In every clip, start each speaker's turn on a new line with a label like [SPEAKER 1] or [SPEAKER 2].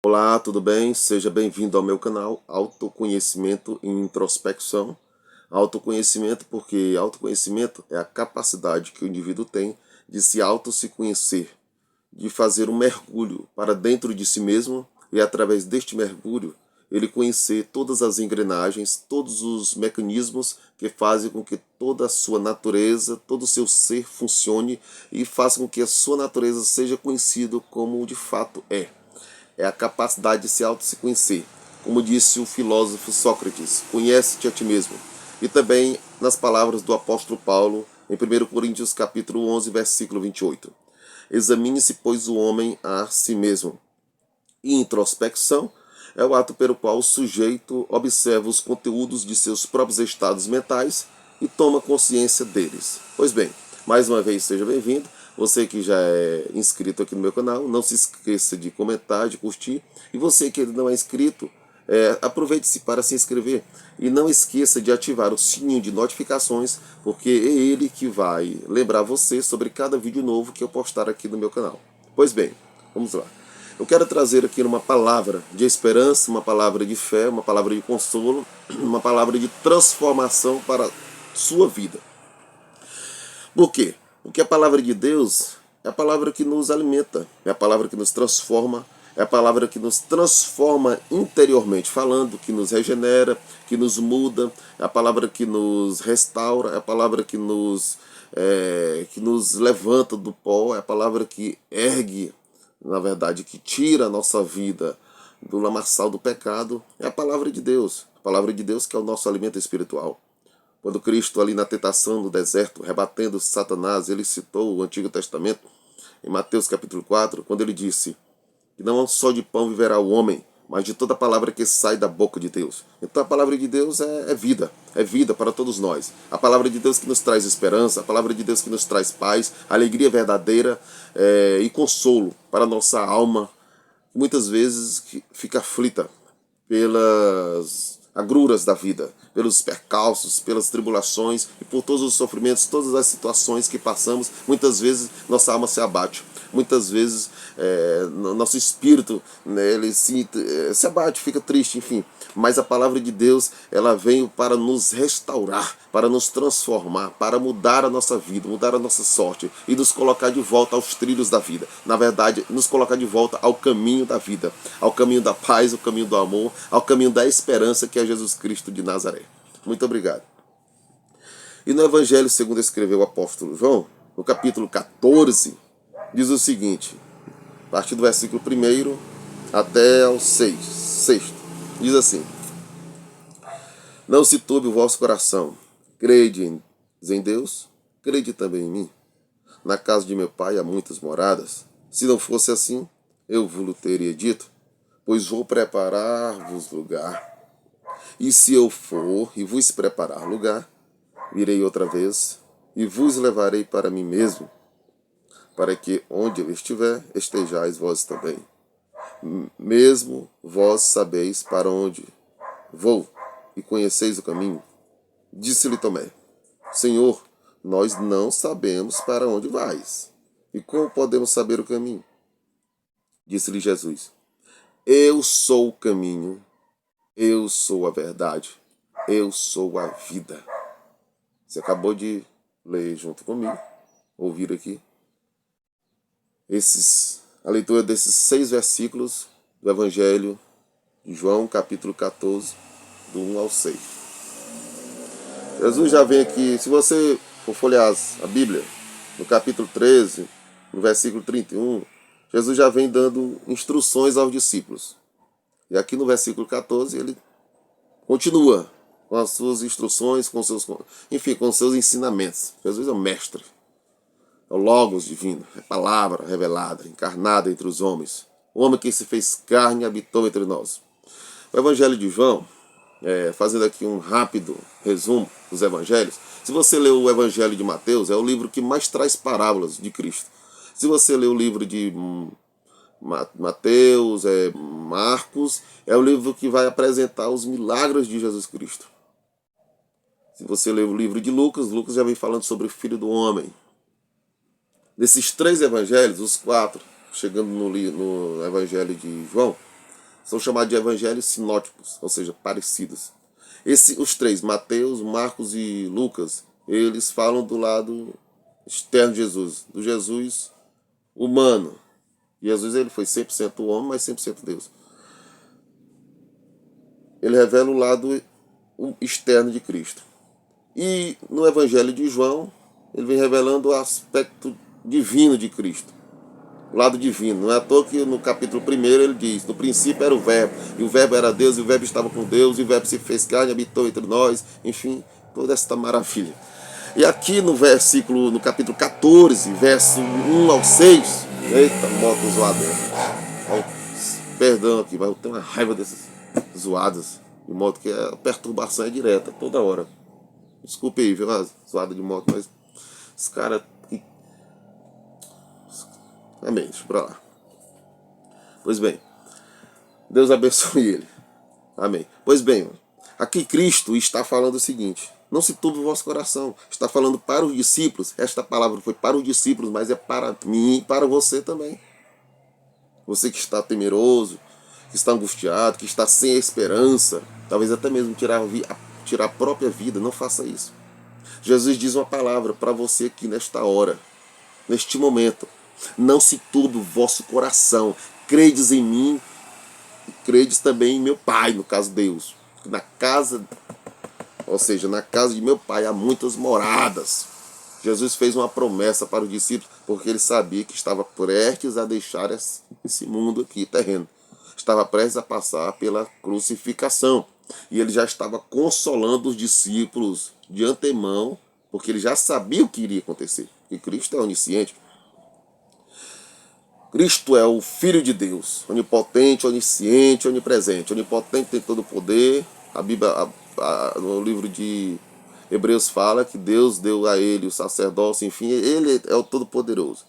[SPEAKER 1] Olá, tudo bem? Seja bem-vindo ao meu canal Autoconhecimento e Introspecção. Autoconhecimento porque autoconhecimento é a capacidade que o indivíduo tem de se conhecer, de fazer um mergulho para dentro de si mesmo e através deste mergulho ele conhecer todas as engrenagens, todos os mecanismos que fazem com que toda a sua natureza, todo o seu ser funcione e faça com que a sua natureza seja conhecido como de fato é. É a capacidade de se conhecer. Como disse o filósofo Sócrates, conhece-te a ti mesmo. E também nas palavras do apóstolo Paulo, em 1 Coríntios capítulo 11, versículo 28. Examine-se, pois, o homem a si mesmo. E introspecção é o ato pelo qual o sujeito observa os conteúdos de seus próprios estados mentais e toma consciência deles. Pois bem, mais uma vez seja bem-vindo. Você que já é inscrito aqui no meu canal, não se esqueça de comentar, de curtir. E você que ainda não é inscrito, aproveite-se para se inscrever. E não esqueça de ativar o sininho de notificações, porque é ele que vai lembrar você sobre cada vídeo novo que eu postar aqui no meu canal. Pois bem, vamos lá. Eu quero trazer aqui uma palavra de esperança, uma palavra de fé, uma palavra de consolo, uma palavra de transformação para a sua vida. Por quê? Porque a palavra de Deus é a palavra que nos alimenta, é a palavra que nos transforma, é a palavra que nos transforma interiormente falando, que nos regenera, que nos muda, é a palavra que nos restaura, é a palavra que nos levanta do pó, é a palavra que ergue, na verdade, que tira a nossa vida do lamaçal do pecado, é a palavra de Deus. A palavra de Deus que é o nosso alimento espiritual. Quando Cristo ali na tentação no deserto, rebatendo Satanás, ele citou o Antigo Testamento, em Mateus capítulo 4, quando ele disse que não só de pão viverá o homem, mas de toda palavra que sai da boca de Deus. Então a palavra de Deus é vida para todos nós. A palavra de Deus que nos traz esperança, a palavra de Deus que nos traz paz, alegria verdadeira e consolo para a nossa alma, que muitas vezes fica aflita pelas agruras da vida, pelos percalços, pelas tribulações e por todos os sofrimentos, todas as situações que passamos. Muitas vezes nossa alma se abate, muitas vezes nosso espírito, né, ele se abate, fica triste, enfim. Mas a palavra de Deus, ela veio para nos restaurar, para nos transformar, para mudar a nossa vida, mudar a nossa sorte e nos colocar de volta aos trilhos da vida. Na verdade, nos colocar de volta ao caminho da vida, ao caminho da paz, ao caminho do amor, ao caminho da esperança que é Jesus Cristo de Nazaré. Muito obrigado. E no Evangelho segundo escreveu o apóstolo João, no capítulo 14, diz o seguinte, a partir do versículo 1 até o 6, diz assim: Não se turbe o vosso coração, crede em Deus, crede também em mim. Na casa de meu pai há muitas moradas. Se não fosse assim, eu vos teria dito, pois vou preparar-vos lugar. E se eu for e vos preparar lugar, virei outra vez e vos levarei para mim mesmo, para que onde eu estiver, estejais vós também. Mesmo vós sabeis para onde vou e conheceis o caminho. Disse-lhe Tomé: Senhor, nós não sabemos para onde vais. E como podemos saber o caminho? Disse-lhe Jesus: Eu sou o caminho, eu sou a verdade, eu sou a vida. Você acabou de ler junto comigo, ouvir aqui, a leitura desses 6 versículos do Evangelho de João, capítulo 14, do 1 ao 6. Jesus já vem aqui, se você for folhear a Bíblia, no capítulo 13, no versículo 31, Jesus já vem dando instruções aos discípulos. E aqui no versículo 14 ele continua com as suas instruções, com os seus ensinamentos. Jesus é o mestre, é o Logos divino, é a palavra revelada, encarnada entre os homens. O homem que se fez carne e habitou entre nós. O Evangelho de João, fazendo aqui um rápido resumo dos evangelhos, se você lê o Evangelho de Mateus, é o livro que mais traz parábolas de Cristo. Se você lê o livro de Mateus, Marcos, é o livro que vai apresentar os milagres de Jesus Cristo. Se você lê o livro de Lucas, Lucas já vem falando sobre o Filho do Homem. Desses 3 evangelhos, os 4, chegando no Evangelho de João, São chamados de evangelhos sinóticos, ou seja, parecidos. Os três, Mateus, Marcos e Lucas, eles falam do lado externo de Jesus, do Jesus humano. Jesus ele foi 100% homem, mas 100% Deus. Ele revela o lado externo de Cristo. E no Evangelho de João, ele vem revelando o aspecto divino de Cristo. O lado divino. Não é à toa que no capítulo 1 ele diz: no princípio era o Verbo, e o Verbo era Deus, e o Verbo estava com Deus, e o Verbo se fez carne, habitou entre nós. Enfim, toda essa maravilha. E aqui no capítulo 14, verso 1 ao 6, eita, moto zoada. Perdão aqui, mas eu tenho uma raiva dessas zoadas de moto, que a perturbação é direta, toda hora. Desculpe aí, viu, a zoada de moto, mas os caras... Amém, deixa pra lá. Pois bem, Deus abençoe ele. Amém. Pois bem, aqui Cristo está falando o seguinte: não se turbe o vosso coração. Está falando para os discípulos. Esta palavra foi para os discípulos, mas é para mim e para você também. Você que está temeroso, que está angustiado, que está sem esperança, talvez até mesmo tirar a própria vida, não faça isso. Jesus diz uma palavra para você aqui nesta hora, neste momento: não se turbe o vosso coração. Credes em mim, credes também em meu Pai, no caso Deus. Na casa de meu Pai há muitas moradas. Jesus fez uma promessa para os discípulos, porque ele sabia que estava prestes a deixar esse mundo aqui, terreno. Estava prestes a passar pela crucificação. E ele já estava consolando os discípulos de antemão, porque ele já sabia o que iria acontecer. E Cristo é onisciente. Cristo é o Filho de Deus, onipotente, onisciente, onipresente. Onipotente, tem todo o poder. A Bíblia, no livro de Hebreus fala que Deus deu a ele o sacerdócio, enfim, ele é o Todo-Poderoso.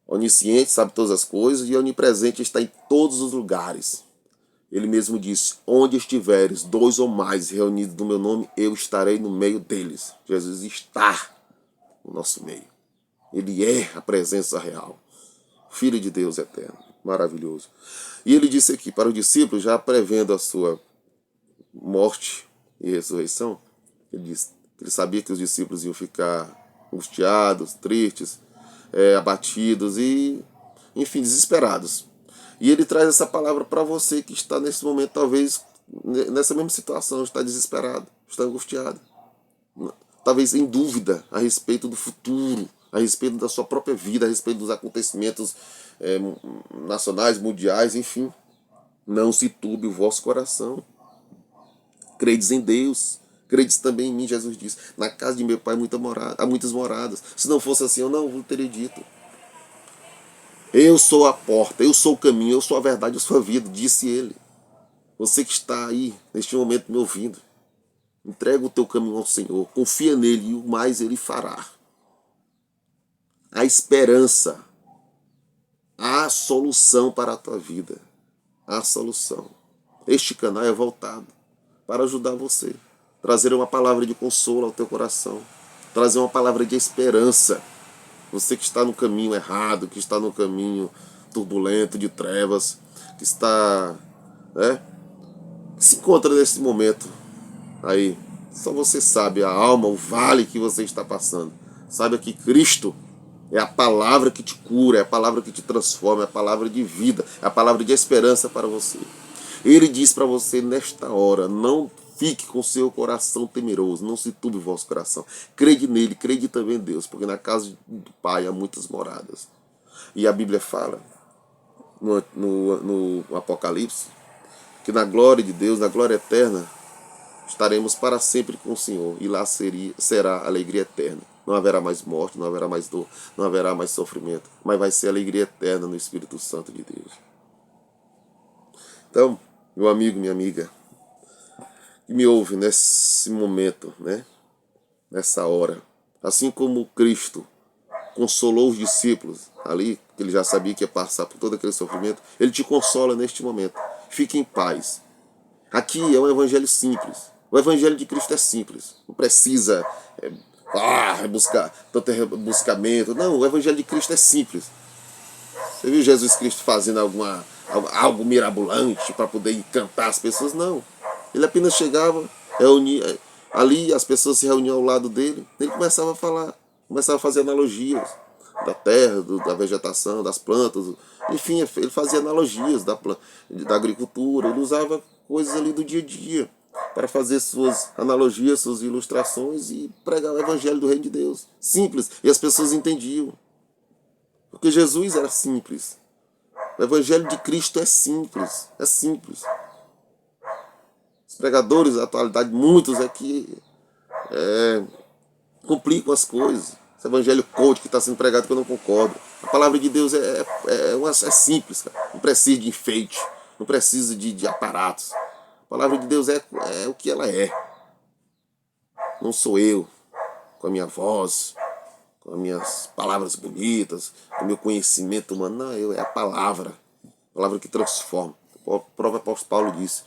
[SPEAKER 1] Onisciente, sabe todas as coisas, e onipresente, está em todos os lugares. Ele mesmo disse: onde estiveres 2 ou mais reunidos no meu nome, eu estarei no meio deles. Jesus está no nosso meio. Ele é a presença real. Filho de Deus eterno, maravilhoso. E ele disse aqui para os discípulos, já prevendo a sua morte e ressurreição, ele disse que ele sabia que os discípulos iam ficar angustiados, tristes, abatidos e, enfim, desesperados. E ele traz essa palavra para você que está nesse momento, talvez nessa mesma situação, está desesperado, está angustiado, talvez em dúvida a respeito do futuro, a respeito da sua própria vida, a respeito dos acontecimentos nacionais, mundiais, enfim. Não se turbe o vosso coração. Credes em Deus, credes também em mim. Jesus disse: na casa de meu Pai há muitas moradas. Se não fosse assim, eu não vos teria dito. Eu sou a porta, eu sou o caminho, eu sou a verdade, eu sou a vida, disse ele. Você que está aí, neste momento, me ouvindo, entrega o teu caminho ao Senhor, confia nele e o mais ele fará. A esperança, a solução para a tua vida, a solução. Este canal é voltado para ajudar você, trazer uma palavra de consolo ao teu coração, trazer uma palavra de esperança. Você que está no caminho errado, que está no caminho turbulento, de trevas, que está, que se encontra nesse momento aí, só você sabe a alma, o vale que você está passando. Saiba que Cristo é a palavra que te cura, é a palavra que te transforma, é a palavra de vida, é a palavra de esperança para você. Ele diz para você nesta hora: não fique com seu coração temeroso, não se turbe o vosso coração. Crede nele, crede também em Deus, porque na casa do Pai há muitas moradas. E a Bíblia fala no Apocalipse que na glória de Deus, na glória eterna, estaremos para sempre com o Senhor, e lá será alegria eterna. Não haverá mais morte, não haverá mais dor, não haverá mais sofrimento, mas vai ser alegria eterna no Espírito Santo de Deus. Então, meu amigo, minha amiga, que me ouve nesse momento, nessa hora, assim como Cristo consolou os discípulos ali, que ele já sabia que ia passar por todo aquele sofrimento, ele te consola neste momento. Fique em paz. Aqui é um evangelho simples. O evangelho de Cristo é simples. Não precisa rebuscar, tanto rebuscamento. Não, o evangelho de Cristo é simples. Você viu Jesus Cristo fazendo algo mirabolante para poder encantar as pessoas, não. Ele apenas chegava, reunia, ali as pessoas se reuniam ao lado dele, ele começava a falar, começava a fazer analogias da terra, da vegetação, das plantas, enfim, ele fazia analogias da agricultura, ele usava coisas ali do dia a dia para fazer suas analogias, suas ilustrações e pregar o evangelho do reino de Deus. Simples, e as pessoas entendiam, porque Jesus era simples. O evangelho de Cristo é simples, é simples. Os pregadores da atualidade, muitos aqui, complicam as coisas. Esse evangelho coach que está sendo pregado que eu não concordo. A palavra de Deus é simples, cara. Não precisa de enfeite, não precisa de aparatos. A palavra de Deus é o que ela é. Não sou eu, com a minha voz, com as minhas palavras bonitas, com o meu conhecimento humano. Não, é a palavra que transforma. O próprio apóstolo Paulo disse: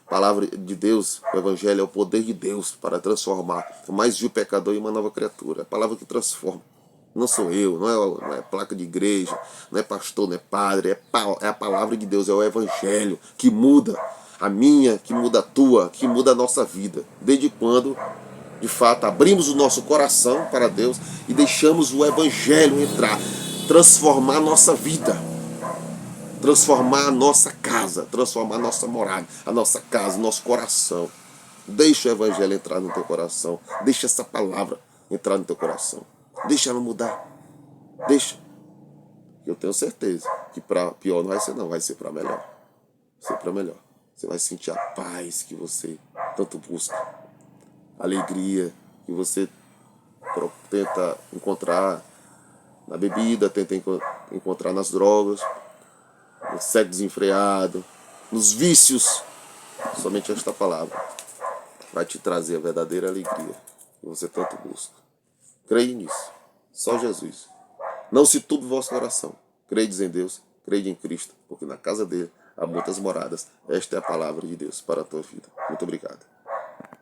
[SPEAKER 1] a palavra de Deus, o evangelho é o poder de Deus para transformar o mais vil pecador em uma nova criatura. É a palavra que transforma. Não sou eu, não é placa de igreja, não é pastor, não é padre, é a palavra de Deus, é o evangelho que muda a minha, que muda a tua, que muda a nossa vida. Desde quando, de fato, abrimos o nosso coração para Deus e deixamos o evangelho entrar, transformar a nossa vida, transformar a nossa casa, transformar a nossa morada, a nossa casa, o nosso coração. Deixa o evangelho entrar no teu coração. Deixa essa palavra entrar no teu coração. Deixa ela mudar. Deixa. Eu tenho certeza que para pior não vai ser, não. Vai ser para melhor. Vai ser para melhor. Você vai sentir a paz que você tanto busca. A alegria que você tenta encontrar na bebida, tenta encontrar nas drogas, no sexo desenfreado, nos vícios. Somente esta palavra vai te trazer a verdadeira alegria que você tanto busca. Creia nisso. Só Jesus. Não se turbe o vosso coração. Credes em Deus, crede em Cristo, porque na casa dele há muitas moradas. Esta é a palavra de Deus para a tua vida. Muito obrigado.